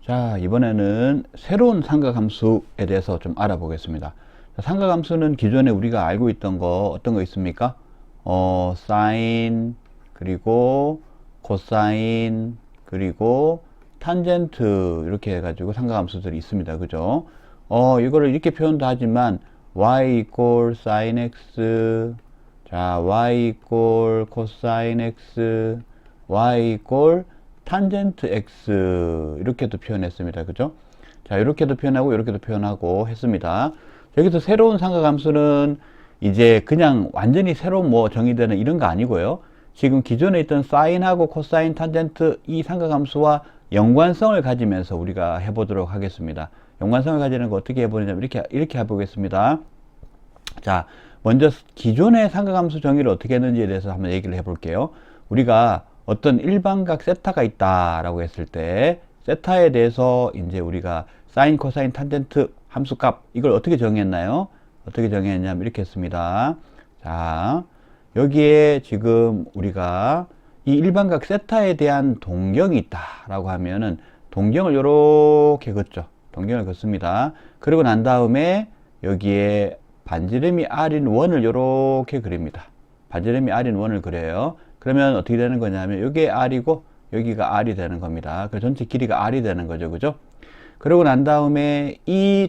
자, 이번에는 새로운 삼각함수에 대해서 좀 알아보겠습니다. 자, 삼각함수는 기존에 우리가 알고 있던 거 어떤 거 있습니까? 사인, 그리고 코사인, 그리고 탄젠트 이렇게 해가지고 삼각함수들이 있습니다. 그죠? 이거를 이렇게 표현도 하지만 y equal sin x, 자, y equal cosine x, y equal 탄젠트 x 이렇게도 표현했습니다. 그죠? 자, 이렇게도 표현하고 이렇게도 표현하고 했습니다. 여기서 새로운 삼각함수는 이제 그냥 완전히 새로운 뭐 정의되는 이런 거 아니고요. 지금 기존에 있던 사인하고 코사인, 탄젠트 이 삼각함수와 연관성을 가지면서 우리가 해보도록 하겠습니다. 연관성을 가지는 거 어떻게 해보냐면 이렇게 해보겠습니다. 자, 먼저 기존의 삼각함수 정의를 어떻게 했는지에 대해서 한번 얘기를 해볼게요. 우리가 어떤 일반각 세타가 있다라고 했을 때 세타에 대해서 이제 우리가 사인, 코사인, 탄젠트 함수값 이걸 어떻게 정했나요? 어떻게 정했냐면 이렇게 했습니다. 자, 여기에 지금 우리가 이 일반각 세타에 대한 동경이 있다라고 하면은 동경을 이렇게 긋죠. 동경을 긋습니다. 그리고 난 다음에 여기에 반지름이 r인 원을 이렇게 그립니다. 반지름이 r인 원을 그려요. 그러면 어떻게 되는 거냐면 여기에 r이고 여기가 r이 되는 겁니다. 그 전체 길이가 r이 되는 거죠. 그죠? 그러고 난 다음에 이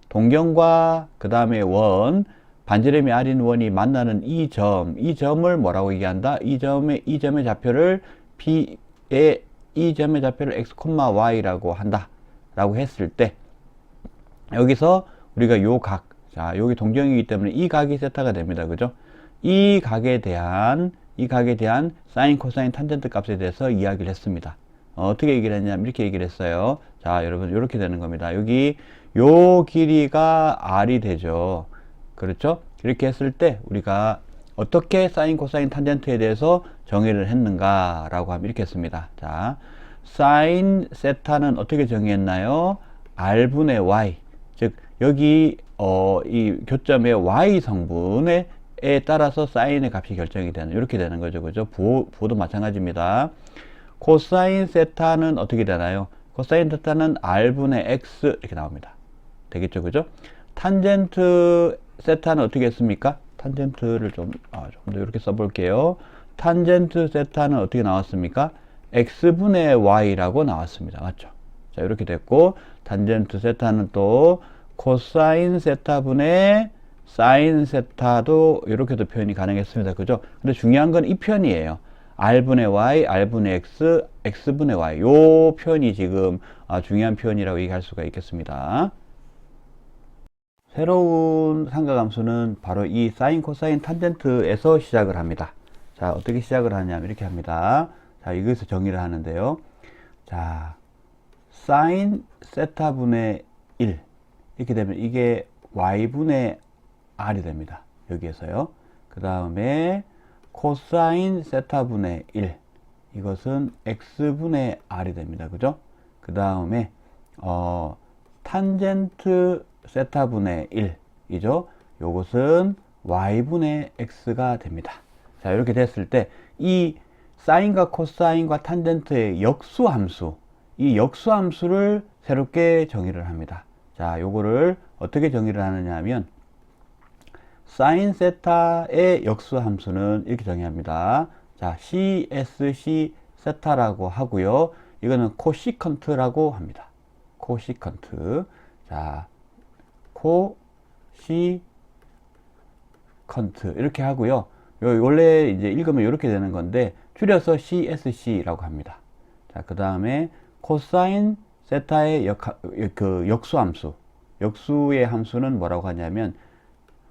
동경과 그 다음에 원, 반지름이 r인 원이 만나는 이 점을 뭐라고 얘기한다? 이 점의 좌표를 P의 이 점의 좌표를 x, y라고 한다. 라고 했을 때 여기서 우리가 요 각, 자, 여기 동경이기 때문에 이 각이 세타가 됩니다. 그죠? 이 각에 대한 사인, 코사인, 탄젠트 값에 대해서 이야기를 했습니다. 어떻게 얘기를 했냐면 이렇게 얘기를 했어요. 자, 여러분 이렇게 되는 겁니다. 여기 요 길이가 r이 되죠. 그렇죠? 이렇게 했을 때 우리가 어떻게 사인, 코사인, 탄젠트에 대해서 정의를 했는가 라고 하면 이렇게 했습니다. 자, 사인 세타는 어떻게 정의했나요? r분의 y, 즉 여기 이 교점의 y 성분에 따라서 사인의 값이 결정이 되는 이렇게 되는 거죠. 그죠? 부호도 마찬가지입니다. 코사인 세타는 어떻게 되나요? 코사인 세타는 r분의 x 이렇게 나옵니다. 되겠죠? 그죠? 탄젠트 세타는 어떻게 했습니까? 탄젠트를 좀 더 이렇게 써볼게요. 탄젠트 세타는 어떻게 나왔습니까? x분의 y라고 나왔습니다. 맞죠? 자, 이렇게 됐고, 탄젠트 세타는 또 코사인 세타분의 사인 세타도 이렇게도 표현이 가능했습니다. 그죠? 근데 중요한 건 이 표현이에요. r분의 y, r분의 x, x분의 y. 요 표현이 지금 중요한 표현이라고 얘기할 수가 있겠습니다. 새로운 삼각함수는 바로 이 사인, 코사인, 탄젠트에서 시작을 합니다. 자, 어떻게 시작을 하냐면 이렇게 합니다. 자, 여기서 정의를 하는데요. 자, 사인 세타분의 1 이렇게 되면 이게 y분의 r이 됩니다. 여기에서요. 그 다음에 코사인 세타분의 1 이것은 x분의 r이 됩니다. 그죠? 그 다음에 탄젠트 세타분의 1 이죠? 요것은 y분의 x가 됩니다. 자, 이렇게 됐을 때 이 사인과 코사인과 탄젠트의 역수함수, 이 역수함수를 새롭게 정의를 합니다. 자, 요거를 어떻게 정의를 하느냐 하면 사인 세타의 역수함수는 이렇게 정의합니다. 자, CSC 세타라고 하고요. 이거는 코시컨트라고 합니다. 코시컨트. 자, 코시컨트 이렇게 하고요. 원래 이제 읽으면 이렇게 되는 건데 줄여서 CSC라고 합니다. 자, 그 다음에 코사인 세타의 역수함수. 역수의 함수는 뭐라고 하냐면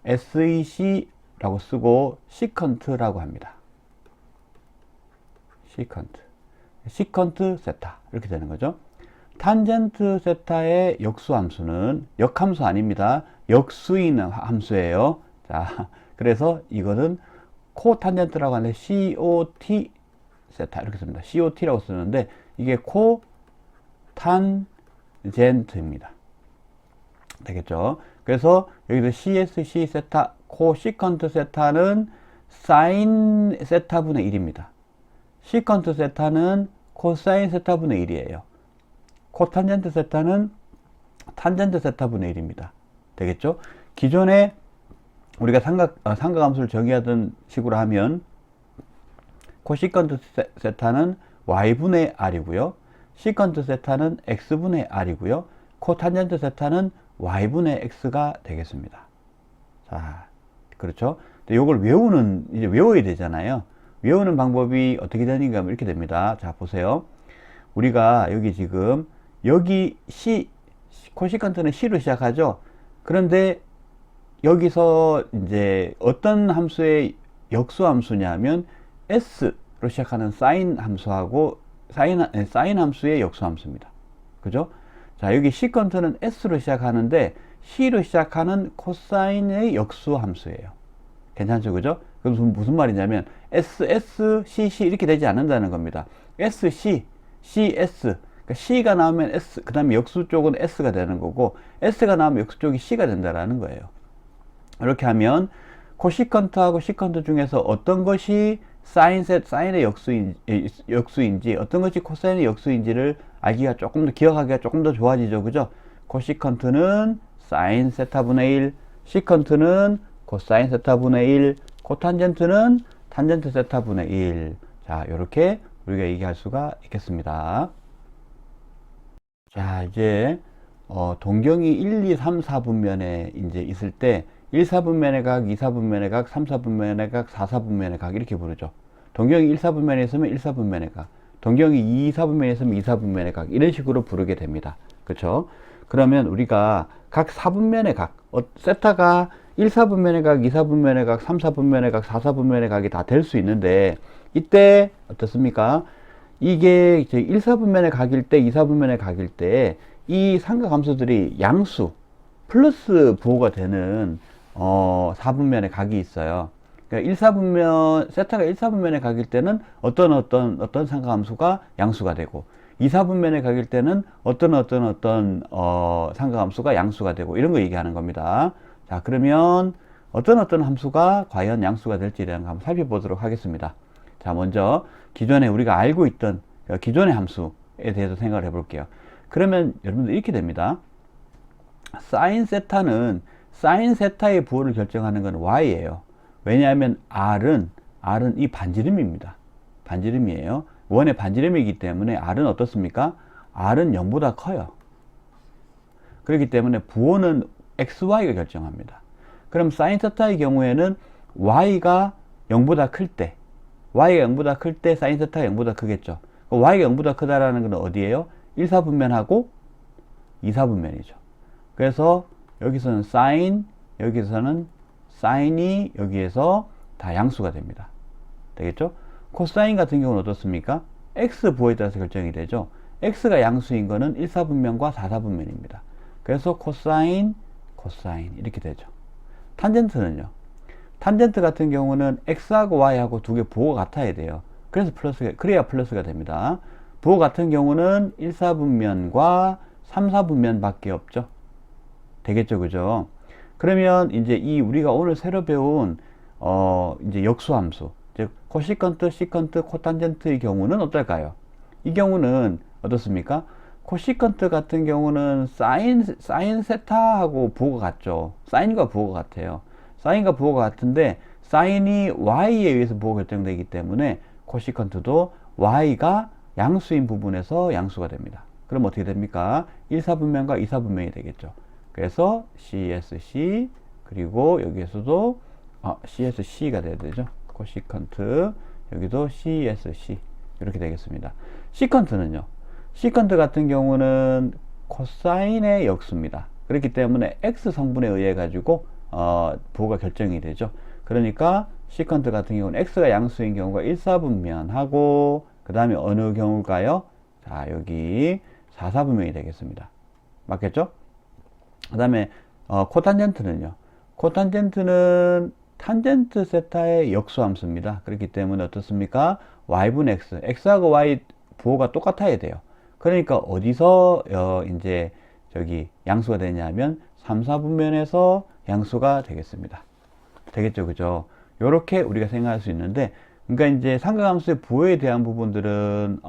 SEC라고 쓰고 시컨트라고 합니다. 시컨트 세타 이렇게 되는 거죠. 탄젠트 세타의 역수함수는 역함수 아닙니다. 역수인 함수예요. 자, 그래서 이거는 코탄젠트라고 하는데 COT 세타 이렇게 씁니다. COT라고 쓰는데 이게 코탄젠트입니다. 되겠죠? 그래서 여기서 CSC 세타, 코시컨트 세타는 사인 세타분의 1입니다. 시컨트 세타는 코사인 세타분의 1이에요. 코탄젠트 세타는 탄젠트 세타분의 1입니다. 되겠죠? 기존에 우리가 삼각함수를 정의하던 식으로 하면 코시컨트 세타는 y분의 r이고요. 시컨트 세타는 x분의 r이고요. 코탄젠트 세타는 y분의 x가 되겠습니다. 자, 그렇죠? 이걸 이제 외워야 되잖아요. 외우는 방법이 어떻게 되는가 하면 이렇게 됩니다. 자, 보세요. 우리가 여기 지금, 여기 코시컨트는 c로 시작하죠? 그런데 여기서 이제 어떤 함수의 역수 함수냐면 s로 시작하는 사인 함수하고 사인 함수의 역수 함수입니다. 그죠? 자, 여기 시컨트는 s로 시작하는데 c로 시작하는 코사인의 역수 함수예요. 괜찮죠? 그죠? 그럼 무슨 말이냐면 c 이렇게 되지 않는다는 겁니다. c, 그러니까 c가 나오면 s, 그 다음에 역수 쪽은 s가 되는 거고, s가 나오면 역수 쪽이 c가 된다는 거예요. 이렇게 하면 코시컨트하고 시컨트 중에서 어떤 것이 사인의 역수인지 어떤 것이 코사인의 역수인지를 알기가 조금 더, 기억하기가 조금 더 좋아지죠. 그죠? 코시컨트는 사인 세타분의 1, 시컨트는 코사인 세타분의 1, 코탄젠트는 탄젠트 세타분의 1. 자, 이렇게 우리가 얘기할 수가 있겠습니다. 자, 이제 동경이 1, 2, 3, 4분면에 이제 있을 때 1, 4분면의 각, 2, 4분면의 각, 3, 4분면의 각, 4, 4분면의 각 이렇게 부르죠. 동경이 1, 4분면에 있으면 1, 4분면의 각, 동경이 2, 4분면에 있으면 2, 4분면의 각 이런 식으로 부르게 됩니다. 그렇죠? 그러면 우리가 각 4분면의 각, 세타가 1, 4분면의 각, 2, 4분면의 각, 3, 4분면의 각, 4, 4분면의 각이 다 될 수 있는데 이때 어떻습니까? 이게 1, 4분면의 각일 때, 2, 4분면의 각일 때 이 삼각함수들이 양수 플러스 부호가 되는 4분면의 각이 있어요. 그러니까 1, 4분면, 세타가 1, 4분면의 각일 때는 어떤 삼각함수가 양수가 되고, 2, 4분면의 각일 때는 어떤 삼각함수가 양수가 되고, 이런 거 얘기하는 겁니다. 자, 그러면 어떤 함수가 과연 양수가 될지에 대한 거 한번 살펴보도록 하겠습니다. 자, 먼저 기존에 우리가 알고 있던 기존의 함수에 대해서 생각을 해볼게요. 그러면 여러분들 이렇게 됩니다. 사인 세타의 부호를 결정하는 건 y예요. 왜냐하면 r은 이 반지름입니다. 반지름이에요. 원의 반지름이기 때문에 r은 어떻습니까? r은 0보다 커요. 그렇기 때문에 부호는 xy가 결정합니다. 그럼 사인 세타의 경우에는 y가 0보다 클 때 사인 세타가 0보다 크겠죠. y가 0보다 크다라는 건 어디예요? 1, 4분면하고 2, 4분면이죠. 그래서 여기서는 여기서는 사인이 여기에서 다 양수가 됩니다. 되겠죠? 코사인 같은 경우는 어떻습니까? x 부호에 따라서 결정이 되죠. x가 양수인 거는 1, 4분면과 4, 4분면입니다. 그래서 코사인 이렇게 되죠. 탄젠트는요? 탄젠트 같은 경우는 x하고 y하고 두 개 부호가 같아야 돼요. 그래야 플러스가 됩니다. 부호 같은 경우는 1, 4분면과 3, 4분면 밖에 없죠. 되겠죠, 그죠? 그러면 이제 우리가 오늘 새로 배운 이제 역수함수, 즉 코시컨트, 시컨트, 코탄젠트의 경우는 어떨까요? 이 경우는 어떻습니까? 코시컨트 같은 경우는 사인 세타하고 부호가 같죠. 사인과 부호가 같아요. 사인과 부호가 같은데 사인이 y에 의해서 부호가 결정되기 때문에 코시컨트도 y가 양수인 부분에서 양수가 됩니다. 그럼 어떻게 됩니까? 1, 4분면과 2, 4분면이 되겠죠. 그래서 CSC, 그리고 여기에서도 CSC가 돼야 되죠. 코시컨트, 여기도 CSC 이렇게 되겠습니다. 시컨트는요? 시컨트 같은 경우는 코사인의 역수입니다. 그렇기 때문에 X 성분에 의해 가지고 부호가 결정이 되죠. 그러니까 시컨트 같은 경우는 X가 양수인 경우가 1, 4분면하고 그 다음에 어느 경우일까요? 자, 여기 4, 4분면이 되겠습니다. 맞겠죠? 그 다음에 코탄젠트는요? 코탄젠트는 탄젠트 세타의 역수함수입니다. 그렇기 때문에 어떻습니까? y분의 x, x하고 y 부호가 똑같아야 돼요. 그러니까 어디서 이제 저기 양수가 되냐면 3, 4분면에서 양수가 되겠습니다. 되겠죠, 그죠? 요렇게 우리가 생각할 수 있는데, 그러니까 이제 삼각함수의 부호에 대한 부분들은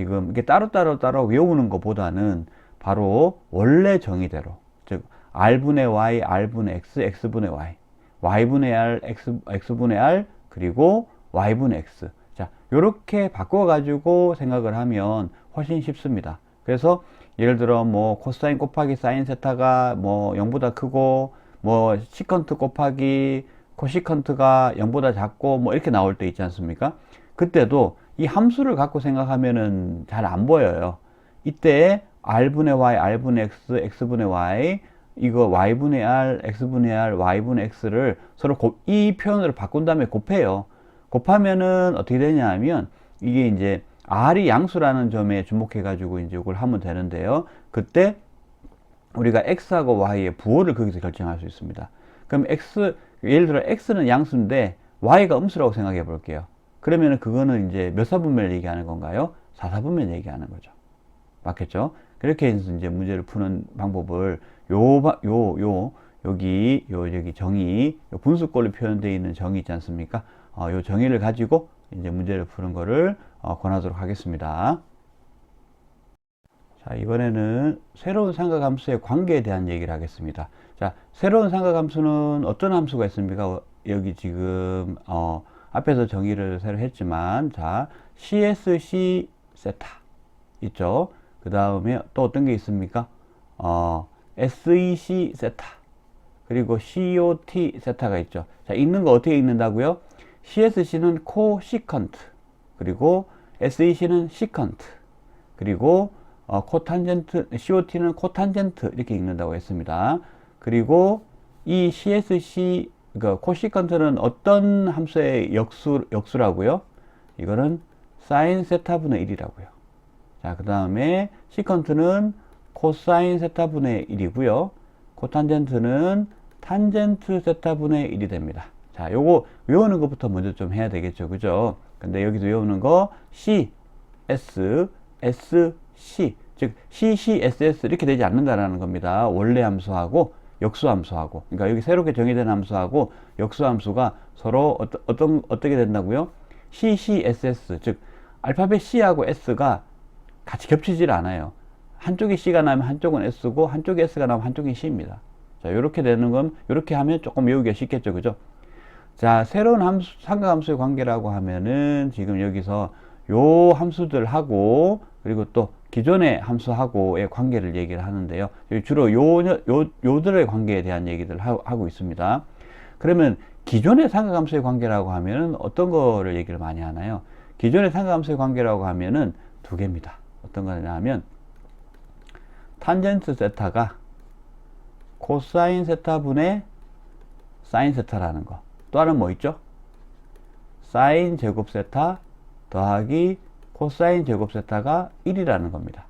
지금 이게 따로 외우는 것보다는 바로 원래 정의대로, 즉 r분의 y, r분의 x, x분의 y, y분의 r, x분의 r, 그리고 y분의 x. 자, 요렇게 바꿔가지고 생각을 하면 훨씬 쉽습니다. 그래서 예를 들어 뭐 코사인 곱하기 사인 세타가 뭐 0보다 크고, 뭐 시컨트 곱하기 코시컨트가 0보다 작고, 뭐 이렇게 나올 때 있지 않습니까? 그때도 이 함수를 갖고 생각하면은 잘 안 보여요. 이때 r분의 y, r분의 x, x분의 y, 이거 y분의 r, x분의 r, y분의 x를 서로 이 표현으로 바꾼 다음에 곱해요. 곱하면은 어떻게 되냐 하면, 이게 이제 r이 양수라는 점에 주목해 가지고 이제 이걸 하면 되는데요. 그때 우리가 x하고 y의 부호를 거기서 결정할 수 있습니다. 그럼 예를 들어 x는 양수인데 y가 음수라고 생각해 볼게요. 그러면은 그거는 이제 몇 사분면을 얘기하는 건가요? 4사분면 얘기하는 거죠. 맞겠죠? 그렇게 해서 이제 문제를 푸는 방법을 여기 정의, 분수꼴로 표현되어 있는 정의 있지 않습니까? 요 정의를 가지고 이제 문제를 푸는 거를 권하도록 하겠습니다. 자, 이번에는 새로운 삼각함수의 관계에 대한 얘기를 하겠습니다. 자, 새로운 삼각함수는 어떤 함수가 있습니까? 여기 지금 앞에서 정의를 새로 했지만, 자, CSC 세타 있죠. 그 다음에 또 어떤 게 있습니까? SEC 세타, 그리고 COT 세타가 있죠. 자, 읽는 거 어떻게 읽는다고요? CSC는 코시컨트, 그리고 SEC는 시컨트, 그리고 코탄젠트, COT는 코탄젠트, 이렇게 읽는다고 했습니다. 그리고 이 CSC, 그 코시컨트는 어떤 함수의 역수라고요? 이거는 사인 세타분의 1이라고요. 자, 그 다음에 시컨트는 코사인 세타분의 1이고요. 코탄젠트는 탄젠트 세타분의 1이 됩니다. 자, 요거 외우는 것부터 먼저 좀 해야 되겠죠. 그죠? 근데 여기서 외우는 거 C, S, S, C, 즉 C, C, S, S 이렇게 되지 않는다라는 겁니다. 원래 함수하고 역수 함수하고, 그러니까 여기 새롭게 정의된 함수하고 역수 함수가 서로 어떻게 된다고요? C, C, S, S, 즉 알파벳 C하고 S가 같이 겹치질 않아요. 한쪽에 C가 나면 한쪽은 S고, 한쪽에 S가 나면 한쪽이 C입니다. 자, 이렇게 되는 건, 이렇게 하면 조금 외우기가 쉽겠죠. 그죠? 자, 새로운 함수, 삼각함수의 관계라고 하면은 지금 여기서 요 함수들하고, 그리고 또 기존의 함수하고의 관계를 얘기를 하는데요. 주로 요들의 관계에 대한 얘기를 하고 있습니다. 그러면 기존의 삼각함수의 관계라고 하면은 어떤 거를 얘기를 많이 하나요? 기존의 삼각함수의 관계라고 하면은 두 개입니다. 어떤 거냐 하면, 탄젠트 세타가 코사인 세타분의 사인 세타라는 거. 또 하나는 뭐 있죠? 사인 제곱 세타 더하기 코사인 제곱 세타가 1이라는 겁니다.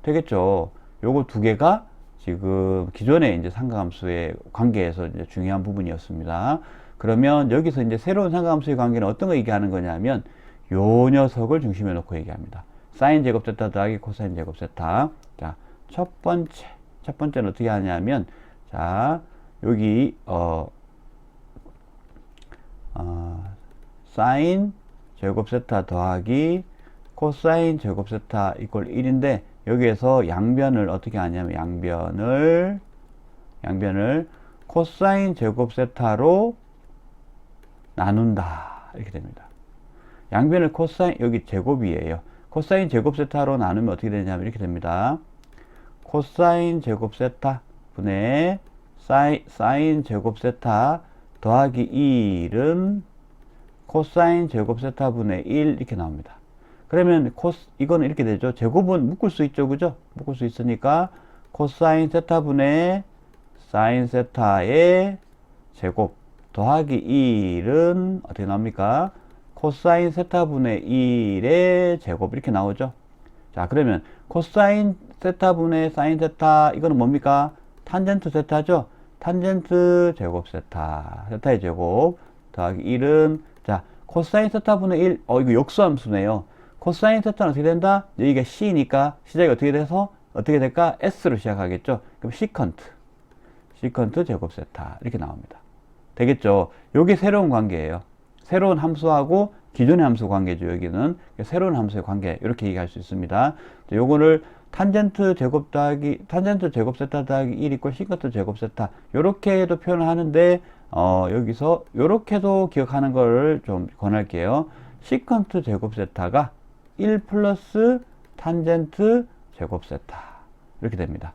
되겠죠? 요거 두 개가 지금 기존의 이제 삼각함수의 관계에서 이제 중요한 부분이었습니다. 그러면 여기서 이제 새로운 삼각함수의 관계는 어떤 거 얘기하는 거냐면, 요 녀석을 중심에 놓고 얘기합니다. 사인 제곱 세타 더하기 코사인 제곱 세타. 자, 첫 번째는 어떻게 하냐면, 자, 여기 사인 제곱 세타 더하기 코사인 제곱 세타 이꼴 1인데, 여기에서 양변을 어떻게 하냐면, 양변을 코사인 제곱 세타로 나눈다, 이렇게 됩니다. 양변을 코사인, 여기 제곱이에요. 코사인 제곱 세타로 나누면 어떻게 되냐면 이렇게 됩니다. 코사인 제곱 세타 분의 사인 제곱 세타 더하기 1은 코사인 제곱 세타 분의 1 이렇게 나옵니다. 그러면 이거는 이렇게 되죠. 제곱은 묶을 수 있죠. 그죠? 묶을 수 있으니까 코사인 세타 분의 사인 세타의 제곱 더하기 1은 어떻게 나옵니까? 코사인 세타 분의 1의 제곱 이렇게 나오죠. 자, 그러면 코사인 세타 분의 사인 세타, 이거는 뭡니까? 탄젠트 세타죠. 탄젠트 제곱 세타, 세타의 제곱 더하기 1은, 자, 코사인 세타 분의 1, 이거 역수함수네요. 코사인 세타는 어떻게 된다? 여기가 C니까 시작이 어떻게 돼서 어떻게 될까? S로 시작하겠죠. 그럼 시컨트 제곱 세타 이렇게 나옵니다. 되겠죠? 요게 새로운 관계예요. 새로운 함수하고 기존의 함수 관계죠. 여기는 새로운 함수의 관계 이렇게 얘기할 수 있습니다. 요거를 탄젠트 제곱 세타 더하기 1 이꼴 시컨트 제곱 세타 요렇게도 표현을 하는데 여기서 요렇게도 기억하는 걸 좀 권할게요. 시컨트 제곱 세타가 1 플러스 탄젠트 제곱 세타 이렇게 됩니다.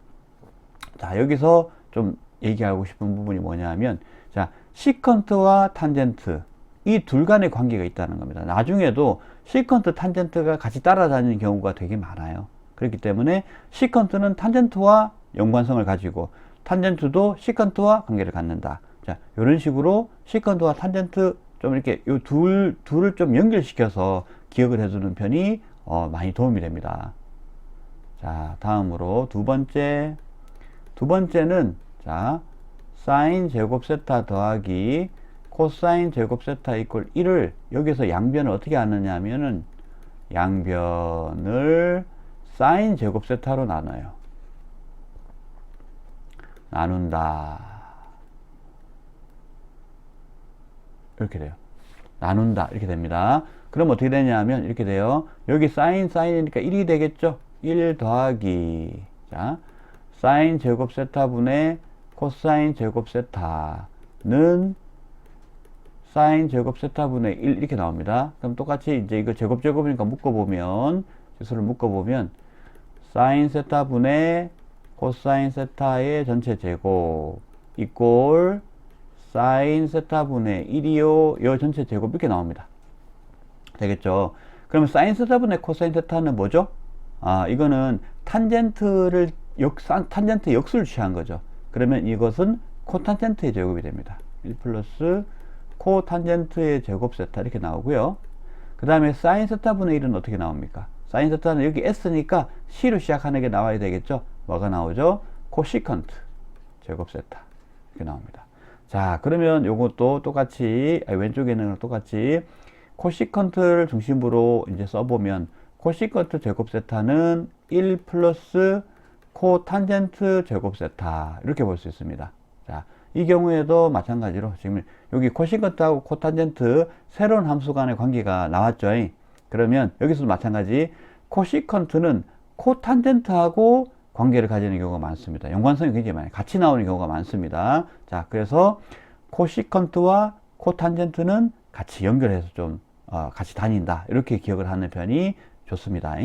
자, 여기서 좀 얘기하고 싶은 부분이 뭐냐면, 자, 시컨트와 탄젠트 이 둘 간의 관계가 있다는 겁니다. 나중에도 시컨트, 탄젠트가 같이 따라다니는 경우가 되게 많아요. 그렇기 때문에 시컨트는 탄젠트와 연관성을 가지고 탄젠트도 시컨트와 관계를 갖는다. 자, 이런 식으로 시컨트와 탄젠트 좀 이렇게 요 둘을 좀 연결시켜서 기억을 해두는 편이 많이 도움이 됩니다. 자, 다음으로 두 번째는 자, 사인 제곱 세타 더하기 코사인 제곱 세타 이꼴 1을 여기서 양변을 어떻게 하느냐 하면은 양변을 사인 제곱 세타로 나눠요. 나눈다. 이렇게 돼요. 나눈다. 이렇게 됩니다. 그럼 어떻게 되냐면 이렇게 돼요. 여기 사인이니까 1이 되겠죠? 1 더하기 자, 사인 제곱 세타분의 코사인 제곱 세타는 사인 제곱 세타분의 1 이렇게 나옵니다. 그럼 똑같이 이제 이거 제곱이니까 묶어보면 지수를 묶어보면 사인 세타분의 코사인 세타의 전체 제곱 이꼴 사인 세타분의 1이요 요 전체 제곱 이렇게 나옵니다. 되겠죠? 그러면 사인 세타분의 코사인 세타는 뭐죠? 이거는 탄젠트 역수를 취한 거죠. 그러면 이것은 코탄젠트의 제곱이 됩니다. 1 플러스 코탄젠트의 제곱 세타 이렇게 나오고요. 그 다음에 사인 세타분의 1은 어떻게 나옵니까? 사인 세타는 여기 S니까 C로 시작하는 게 나와야 되겠죠? 뭐가 나오죠? 코시컨트 제곱 세타 이렇게 나옵니다. 자, 그러면 요것도 똑같이 왼쪽에 있는 거 똑같이 코시컨트를 중심으로 이제 써보면 코시컨트 제곱 세타는 1 플러스 코탄젠트 제곱 세타 이렇게 볼 수 있습니다. 자, 이 경우에도 마찬가지로 지금 여기 코시컨트하고 코탄젠트 새로운 함수 간의 관계가 나왔죠. 그러면 여기서도 마찬가지 코시컨트는 코탄젠트하고 관계를 가지는 경우가 많습니다. 연관성이 굉장히 많아요. 같이 나오는 경우가 많습니다. 자, 그래서 코시컨트와 코탄젠트는 같이 연결해서 좀 같이 다닌다 이렇게 기억을 하는 편이 좋습니다.